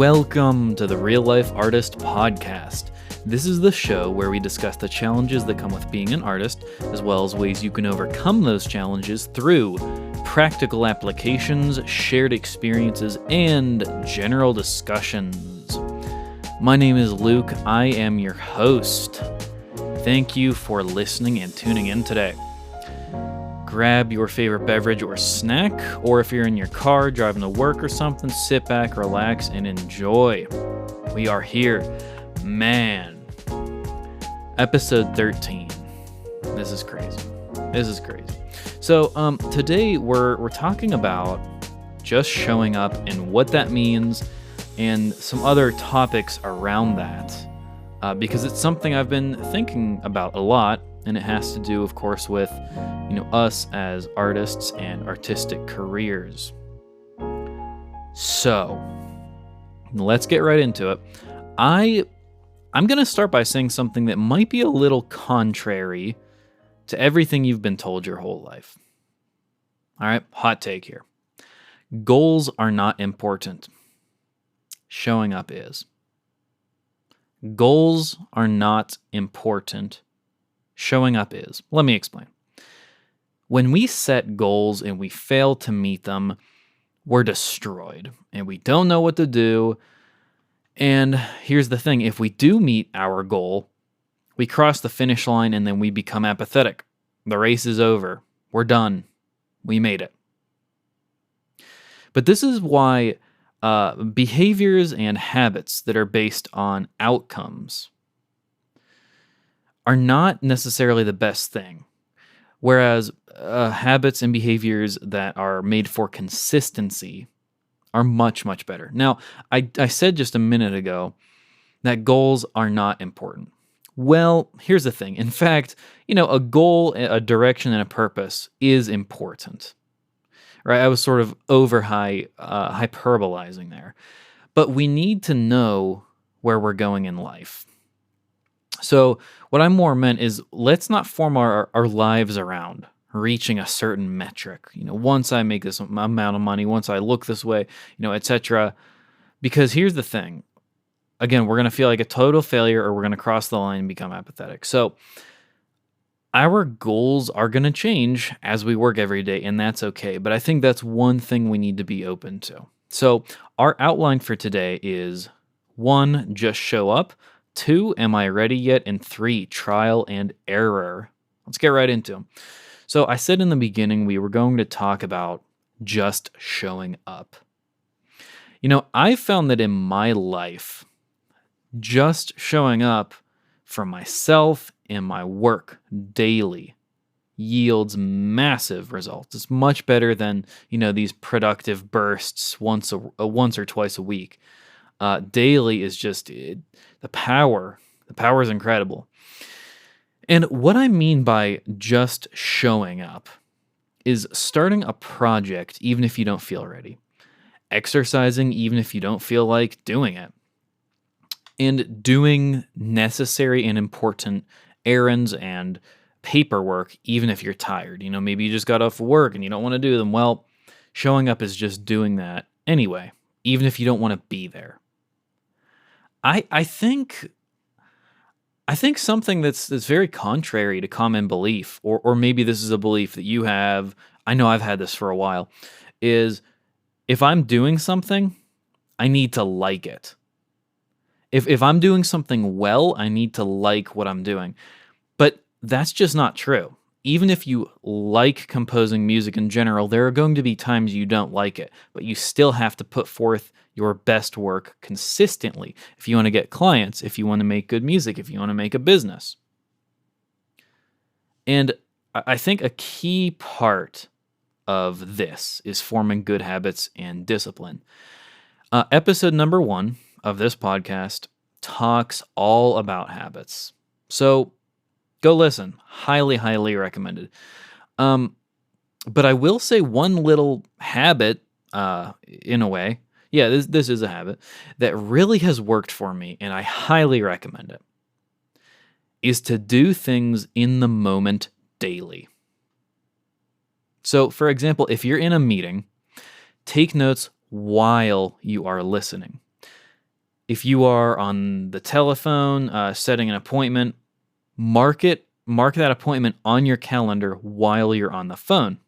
Welcome to the Real Life Artist Podcast. This is the show where we discuss the challenges that come with being an artist, as well as ways you can overcome those challenges through practical applications, shared experiences, and general discussions. My name is Luke. I am your host. Thank you for listening and tuning in today. Grab your favorite beverage or snack, or if you're in your car driving to work or something, sit back, relax, and enjoy. We are here. Man. Episode 13. This is crazy. So, today we're talking about just showing up and what that means and some other topics around that. Because it's something I've been thinking about a lot, and it has to do, of course, with us as artists and artistic careers. So, let's get right into it. I'm going to start by saying something that might be a little contrary to everything you've been told your whole life. All right, hot take here. Goals are not important. Showing up is. Goals are not important. Showing up is. Let me explain. When we set goals and we fail to meet them, we're destroyed and we don't know what to do. And here's the thing, if we do meet our goal, we cross the finish line and then we become apathetic. The race is over. We're done. We made it. But this is why behaviors and habits that are based on outcomes are not necessarily the best thing. Whereas habits and behaviors that are made for consistency are much, much better. Now, I said just a minute ago that goals are not important. Well, here's the thing. In fact, a goal, a direction, and a purpose is important. Right? I was sort of hyperbolizing there. But we need to know where we're going in life. So what I more meant is let's not form our lives around reaching a certain metric. Once I make this amount of money, once I look this way, etc. Because here's the thing. Again, we're going to feel like a total failure or we're going to cross the line and become apathetic. So our goals are going to change as we work every day, and that's okay. But I think that's one thing we need to be open to. So our outline for today is 1, just show up. 2, am I ready yet? And 3, trial and error. Let's get right into them. So I said in the beginning we were going to talk about just showing up. I found that in my life, just showing up for myself and my work daily yields massive results. It's much better than, these productive bursts once or twice a week. Daily is just the power. The power is incredible. And what I mean by just showing up is starting a project even if you don't feel ready, exercising even if you don't feel like doing it, and doing necessary and important errands and paperwork even if you're tired. Maybe you just got off work and you don't want to do them. Well, showing up is just doing that anyway, even if you don't want to be there. I think something that's very contrary to common belief, or maybe this is a belief that you have, I know I've had this for a while, is if I'm doing something, I need to like it. If I'm doing something well, I need to like what I'm doing. But that's just not true. Even if you like composing music in general, there are going to be times you don't like it, but you still have to put forth your best work consistently if you want to get clients, if you want to make good music, if you want to make a business. And I think a key part of this is forming good habits and discipline. Episode number 1 of this podcast talks all about habits. So go listen. Highly, highly recommended. But I will say one little habit, in a way, this is a habit that really has worked for me, and I highly recommend it, is to do things in the moment daily. So, for example, if you're in a meeting, take notes while you are listening. If you are on the telephone, setting an appointment, mark that appointment on your calendar while you're on the phone.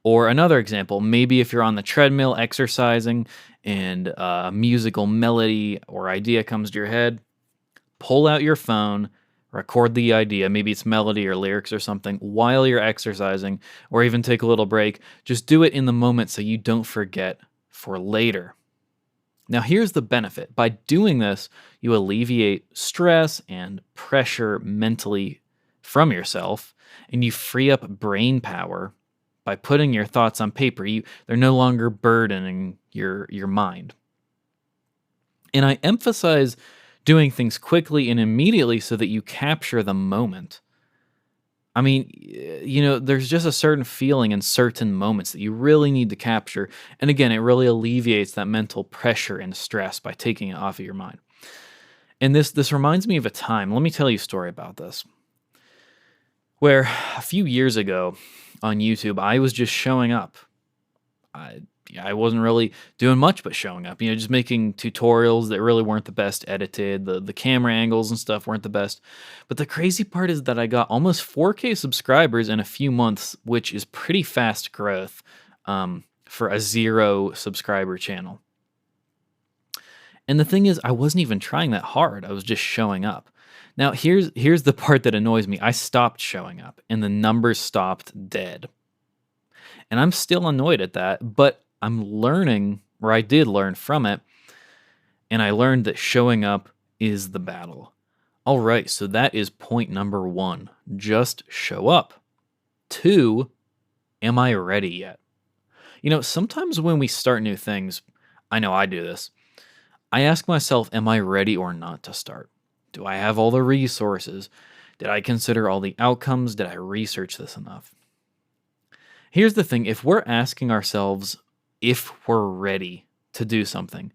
Or another example, maybe if you're on the treadmill exercising and a musical melody or idea comes to your head, pull out your phone, record the idea, maybe it's melody or lyrics or something, while you're exercising, or even take a little break. Just do it in the moment so you don't forget for later. Now, here's the benefit. By doing this, you alleviate stress and pressure mentally from yourself, and you free up brain power by putting your thoughts on paper. They're no longer burdening your mind. And I emphasize doing things quickly and immediately so that you capture the moment. I mean, there's just a certain feeling in certain moments that you really need to capture. And again, it really alleviates that mental pressure and stress by taking it off of your mind. And this reminds me of a time. Let me tell you a story about this. Where a few years ago on YouTube, I was just showing up. I wasn't really doing much but showing up, just making tutorials that really weren't the best edited. The camera angles and stuff weren't the best. But the crazy part is that I got almost 4K subscribers in a few months, which is pretty fast growth for a 0 subscriber channel. And the thing is, I wasn't even trying that hard. I was just showing up. Now, here's the part that annoys me. I stopped showing up, and the numbers stopped dead. And I'm still annoyed at that, but I'm learning, or I did learn from it, and I learned that showing up is the battle. All right, so that is point number 1. Just show up. 2, am I ready yet? Sometimes when we start new things, I know I do this, I ask myself, am I ready or not to start? Do I have all the resources? Did I consider all the outcomes? Did I research this enough? Here's the thing. If we're asking ourselves if we're ready to do something,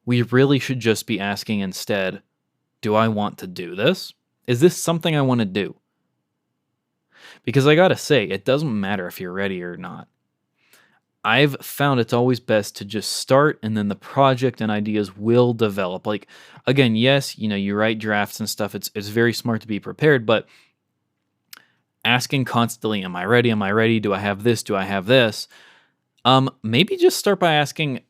we really should just be asking instead, do I want to do this? Is this something I want to do? Because I gotta say, it doesn't matter if you're ready or not. I've found it's always best to just start, and then the project and ideas will develop. Like, again, yes, you write drafts and stuff. It's very smart to be prepared, but asking constantly, am I ready? Am I ready? Do I have this? Do I have this? Maybe just start by asking,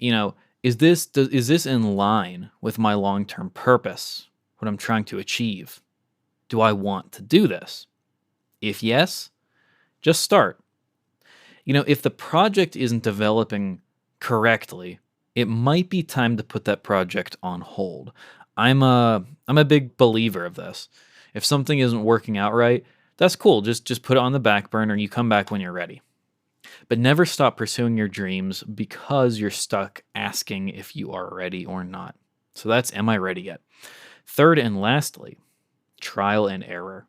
is this in line with my long-term purpose, what I'm trying to achieve? Do I want to do this? If yes, just start. If the project isn't developing correctly, it might be time to put that project on hold. I'm a big believer of this. If something isn't working out right, that's cool. Just put it on the back burner and you come back when you're ready. But never stop pursuing your dreams because you're stuck asking if you are ready or not. So that's, am I ready yet? Third and lastly, trial and error.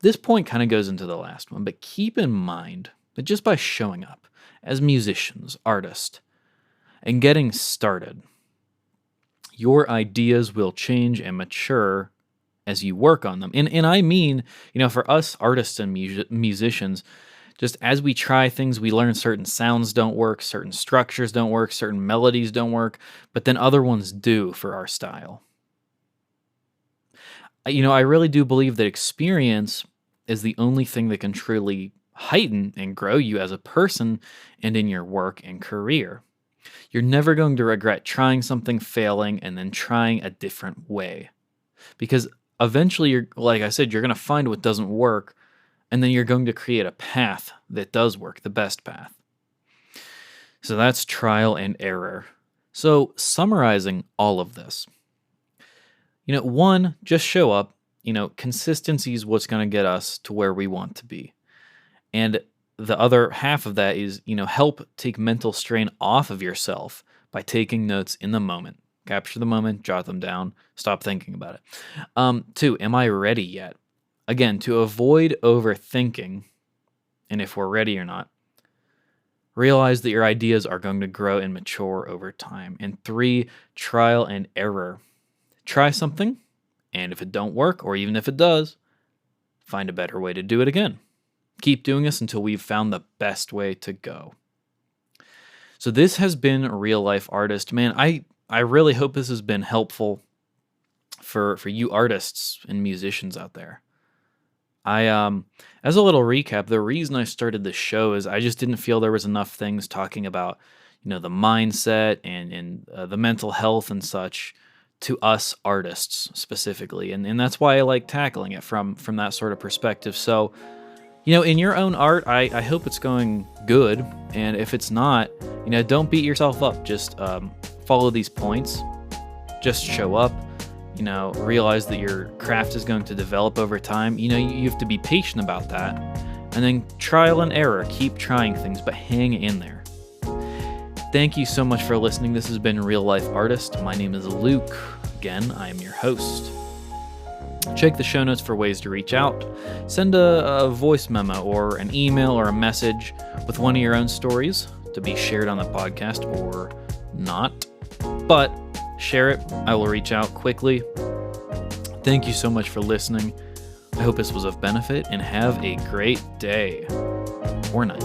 This point kind of goes into the last one, but keep in mind that just by showing up as musicians, artists, and getting started, your ideas will change and mature as you work on them. And I mean, for us artists and musicians, just as we try things, we learn certain sounds don't work, certain structures don't work, certain melodies don't work, but then other ones do for our style. I really do believe that experience is the only thing that can truly heighten and grow you as a person and in your work and career. You're never going to regret trying something, failing, and then trying a different way. Because eventually, like I said, you're going to find what doesn't work, and then you're going to create a path that does work, the best path. So that's trial and error. So summarizing all of this, 1, just show up. Consistency is what's going to get us to where we want to be. And the other half of that is, help take mental strain off of yourself by taking notes in the moment. Capture the moment, jot them down, stop thinking about it. 2, am I ready yet? Again, to avoid overthinking, and if we're ready or not, realize that your ideas are going to grow and mature over time. And 3, trial and error. Try something, and if it don't work, or even if it does, find a better way to do it again. Keep doing this until we've found the best way to go. So this has been Real Life Artist. Man, I really hope this has been helpful for you artists and musicians out there. I As a little recap, the reason I started this show is I just didn't feel there was enough things talking about, the mindset and the mental health and such to us artists specifically, and that's why I like tackling it from that sort of perspective. So, in your own art, I hope it's going good, and if it's not, don't beat yourself up. Just follow these points. Just show up. Realize that your craft is going to develop over time. You have to be patient about that. And then trial and error. Keep trying things, but hang in there. Thank you so much for listening. This has been Real Life Artist. My name is Luke. Again, I am your host. Check the show notes for ways to reach out. Send a voice memo or an email or a message with one of your own stories to be shared on the podcast or not. But share it. I will reach out quickly. Thank you so much for listening. I hope this was of benefit, and have a great day or night.